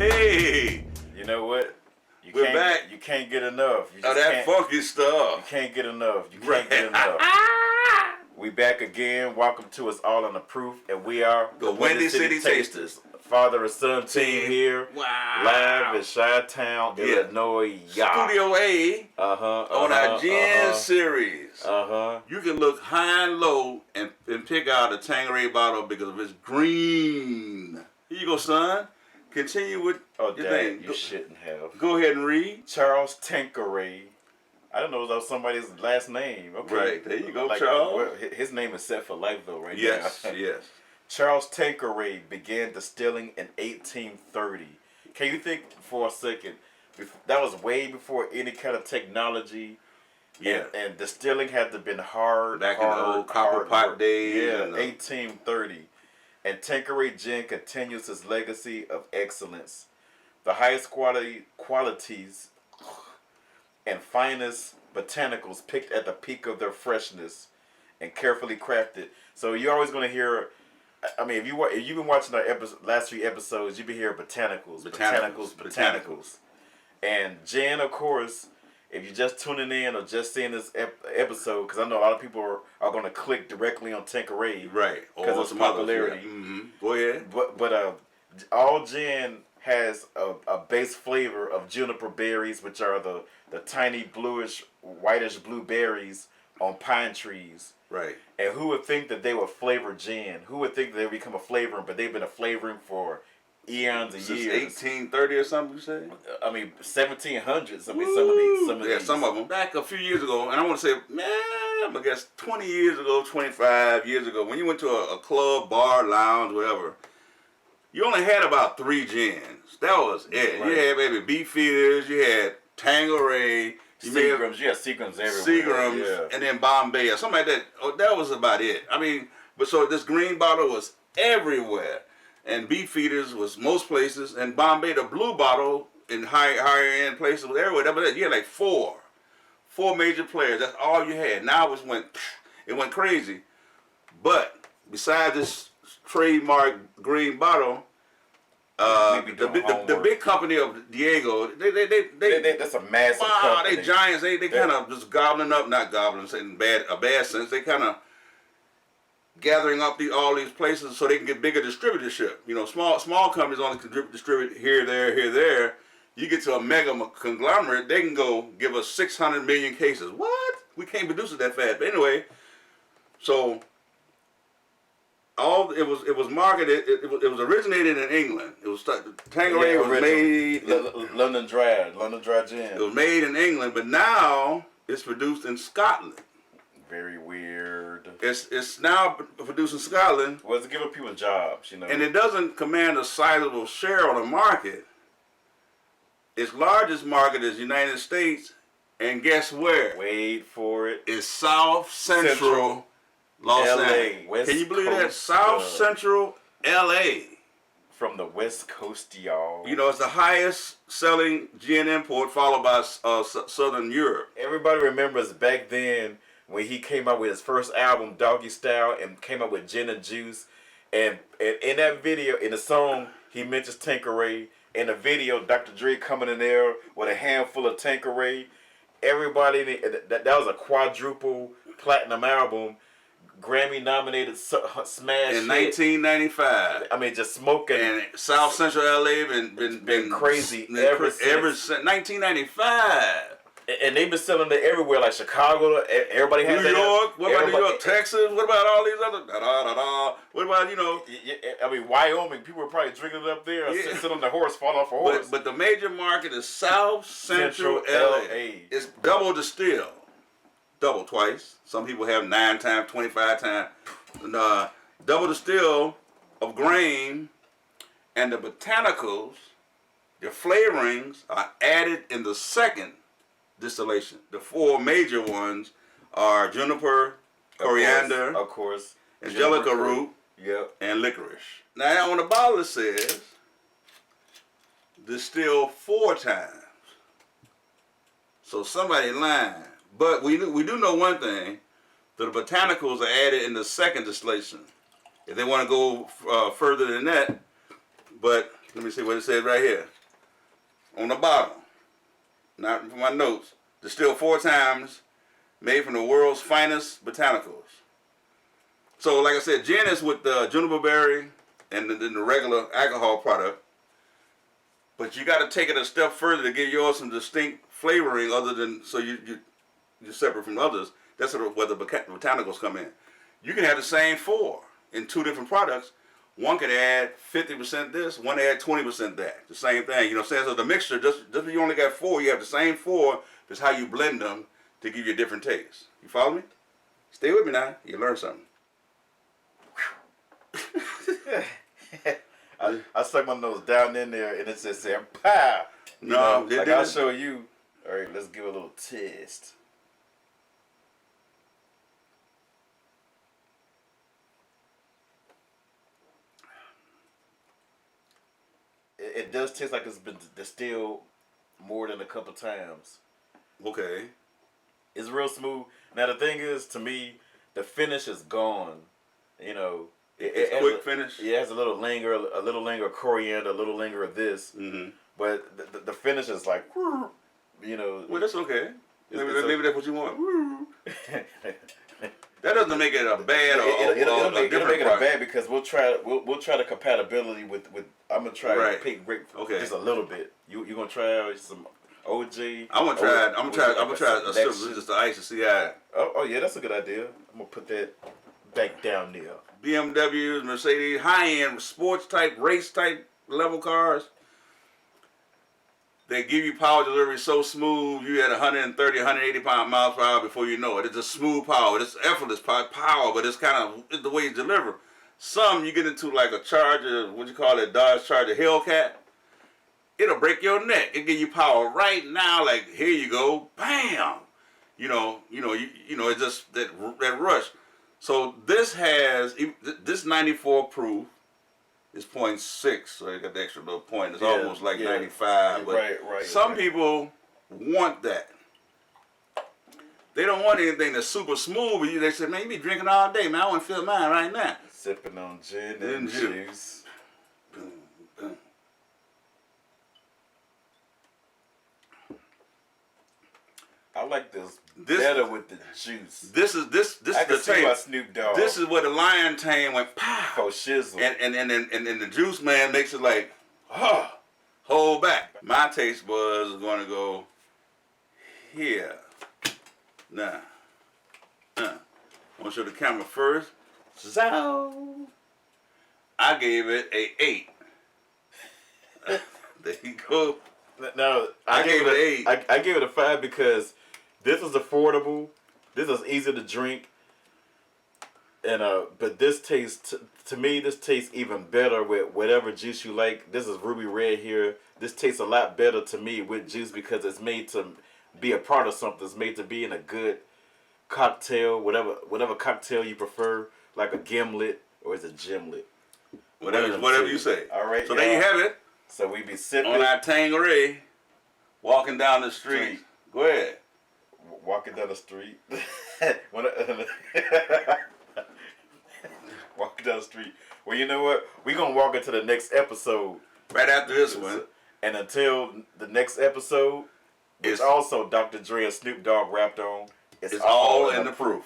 Hey, You know what? We're back. You can't get enough. You just that funky You stuff. can't get enough. You can't get enough. We back again. Welcome to Us All on the Proof, and we are The Windy City Tasters. Father and son team here. Wow. Live in Chi-Town, Illinois. Studio A. On our gin series. You can look high and low and pick out a Tanqueray bottle because of its green. Here you go, son. Continue with your thing. You shouldn't have. Go ahead and read. Charles Tanqueray. I don't know if that was somebody's last name. Okay. Right, there you go, Charles. Well, his name is set for life, though, right? Yes, now. yes. Charles Tanqueray began distilling in 1830. Can you think for a second? That was way before any kind of technology. Yeah. And distilling had to have been hard. Back in the old copper pot days. Yeah, 1830. And Tanqueray Gin continues his legacy of excellence. The highest qualities and finest botanicals picked at the peak of their freshness and carefully crafted. So you're always going to hear, I mean, if you've been watching our last few episodes, you've been hearing botanicals. And gin, of course, if you're just tuning in or just seeing this episode, because I know a lot of people are going to click directly on Tanqueray. Right. Because of its popularity. Go ahead. But all gin has a base flavor of juniper berries, which are the tiny bluish, whitish blue berries on pine trees. Right. And who would think that they would flavor gin? Who would think that they would become a flavoring? But they've been a flavoring for eons and Since years. 1830 or something, you say? I mean, 1700s. I mean, some of them. Back a few years ago, and I want to say, I guess 20 years ago, 25 years ago, when you went to a club, bar, lounge, whatever, you only had about 3 gins. That was it. Right. You had maybe Beefeaters, you had Tanqueray, Seagrams. You had Seagrams everywhere. Seagrams, yeah. And then Bombay or something like that. Oh, that was about it. I mean, but so this green bottle was everywhere. And Beefeaters was most places, and Bombay, the blue bottle, in higher end places was everywhere. But you had like four major players. That's all you had. Now it went crazy. But besides this trademark green bottle, the big company of Diego, they that's a massive company. They giants. They kind of just gobbling up, not gobbling in a bad sense. They kind of gathering up all these places so they can get bigger distributorship. You know, small companies only can distribute here, there. You get to a mega conglomerate, they can go give us 600 million cases. What? We can't produce it that fast. But anyway, so it was marketed. It was originated in England. It was Tanqueray was made London Dry gin. It was made in England, but now it's produced in Scotland. Very weird. It's now produced in Scotland. Well, it's giving people jobs, you know. And it doesn't command a sizable share on the market. Its largest market is the United States, and guess where? Wait for it. It's South Central Los Angeles. Can you believe that? South Central LA. From the West Coast, y'all. You know, it's the highest selling gin import, followed by Southern Europe. Everybody remembers back then when he came out with his first album, Doggy Style, and came out with Gin and Juice. And in that video, in the song, he mentions Tanqueray. In the video, Dr. Dre coming in there with a handful of Tanqueray. Everybody, that was a quadruple platinum album. Grammy nominated smash in 1995. I mean, just smoking. And South Central LA been crazy ever since 1995. And they've been selling it everywhere, like Chicago. Everybody has New York. What about New York, Texas? What about all these other? What about I mean, Wyoming. People are probably drinking it up there. Yeah. Sit on the horse, fall off a horse. But the major market is South Central LA. It's double distilled. Double twice. Some people have 9 times, 25 times. Double distill of grain, and the botanicals, the flavorings are added in the second distillation. The 4 major ones are juniper, coriander, of course, angelica root, and licorice. Now on the bottle it says distill 4 times. So somebody lying. But we do know one thing, that the botanicals are added in the second distillation. If they want to go further than that, but let me see what it says right here. on the bottom, not from my notes, distilled 4 times, made from the world's finest botanicals. So, like I said, gin is with the juniper berry and then the regular alcohol product. But you got to take it a step further to give yours some distinct flavoring, other than so you're separate from others. That's where the botanicals come in. You can have the same 4 in 2 different products. One can add 50% this, one add 20% that. The same thing, you know what I'm saying? So the mixture, just if you only got 4, you have the same 4. That's how you blend them to give you a different taste. You follow me? Stay with me now. You learn something. I stuck my nose down in there and it just said, pow! No, like I'll show you. All right, let's give it a little taste. It does taste like it's been distilled more than a couple times. Okay. It's real smooth. Now the thing is, to me, the finish is gone. You know, it's quick finish. Yeah, it has a little linger of coriander, a little linger of this. Mm-hmm. But the finish is like, you know. Well, that's okay. Maybe that's what you want. That doesn't make it a bad or it'll make it product. a bad, because we'll try the compatibility with I'm gonna try pink grape just a little bit. You gonna try some OJ? I'm gonna try a sip of just the ice to see how. Oh yeah, that's a good idea. I'm gonna put that back down there. BMWs, Mercedes, high-end sports type, race type level cars. They give you power delivery so smooth, you at 130, 180 miles per hour before you know it. It's just smooth power. It's effortless power, but it's kind of the way you deliver. Some you get into like a Charger, what you call it, Dodge Charger Hellcat. It'll break your neck. It give you power right now. Like, here you go, bam. It's just that rush. So this has this 94 proof. It's 0.6, so you got the extra little point. It's almost like 95. But right. Some people want that. They don't want anything that's super smooth. But they say, man, you be drinking all day, man. I want to feel mine right now. Sipping on gin and juice. I like this better with the juice. This is the taste. Snoop Dogg. This is where the lion tang went pow. Oh, shizzle. And the juice man makes it like, hold back. My taste buds are gonna go here. Now, I want to show the camera first. So I gave it a 8. There you go. No, I gave it an 8. I gave it a 5 because this is affordable. This is easy to drink. And but this tastes to me. This tastes even better with whatever juice you like. This is Ruby Red here. This tastes a lot better to me with juice because it's made to be a part of something. It's made to be in a good cocktail, whatever cocktail you prefer, like a gimlet or is it gimlet, whatever you say. All right. So there you have it. So we be sipping on our Tanqueray, walking down the street. Go ahead. Walking down the street. Walking down the street. Well, you know what? We're going to walk into the next episode. Right after this one. And until the next episode, it's also Dr. Dre and Snoop Dogg rapped on. It's all in the proof.